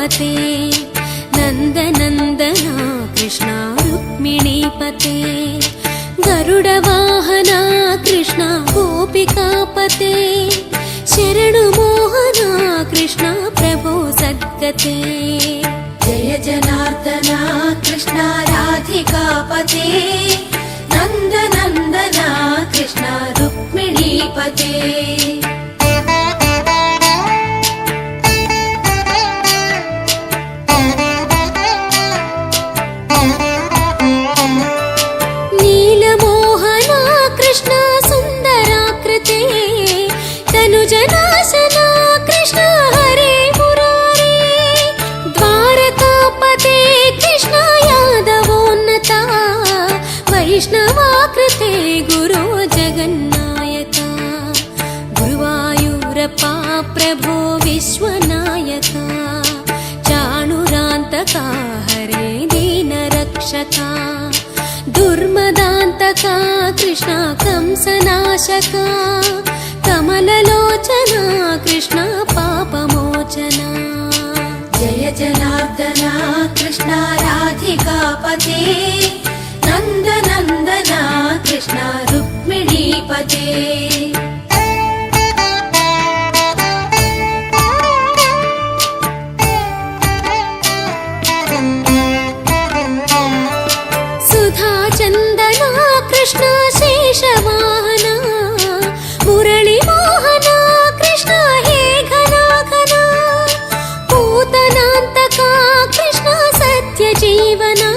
गोपिकापते नन्दनन्दना कृष्ण रुक्मिणीपते गरुडवाहना कृष्ण गोपिकापते शरणुमोहना कृष्ण प्रभो सद्गते जय जनार्दना कृष्ण राधिकापते नन्दनन्दना कृष्ण रुक्मिणीपते नीलमोहना कृष्ण सुन्दराकृते तनुजनाशना कृष्ण हरे मुरारे द्वारकापते कृष्ण यादवोन्नता वैष्णवाकृते गुरो जगन्नायका गुरुवायूरप्पा प्रभो विश्वनायका चाणुरान्तका हरे दीनरक्षका दुर्मदान्तका कृष्ण कंसनाशका कमललोचना कृष्ण पापमोचना जय जनार्दना कृष्ण राधिकापते नन्दनन्दना कृष्ण रुक्मिणीपते चन्दना कृष्ण शेषवाहना मुरळीमोहना कृष्ण हे घना घना पूतनान्तका कृष्ण सत्यजीवना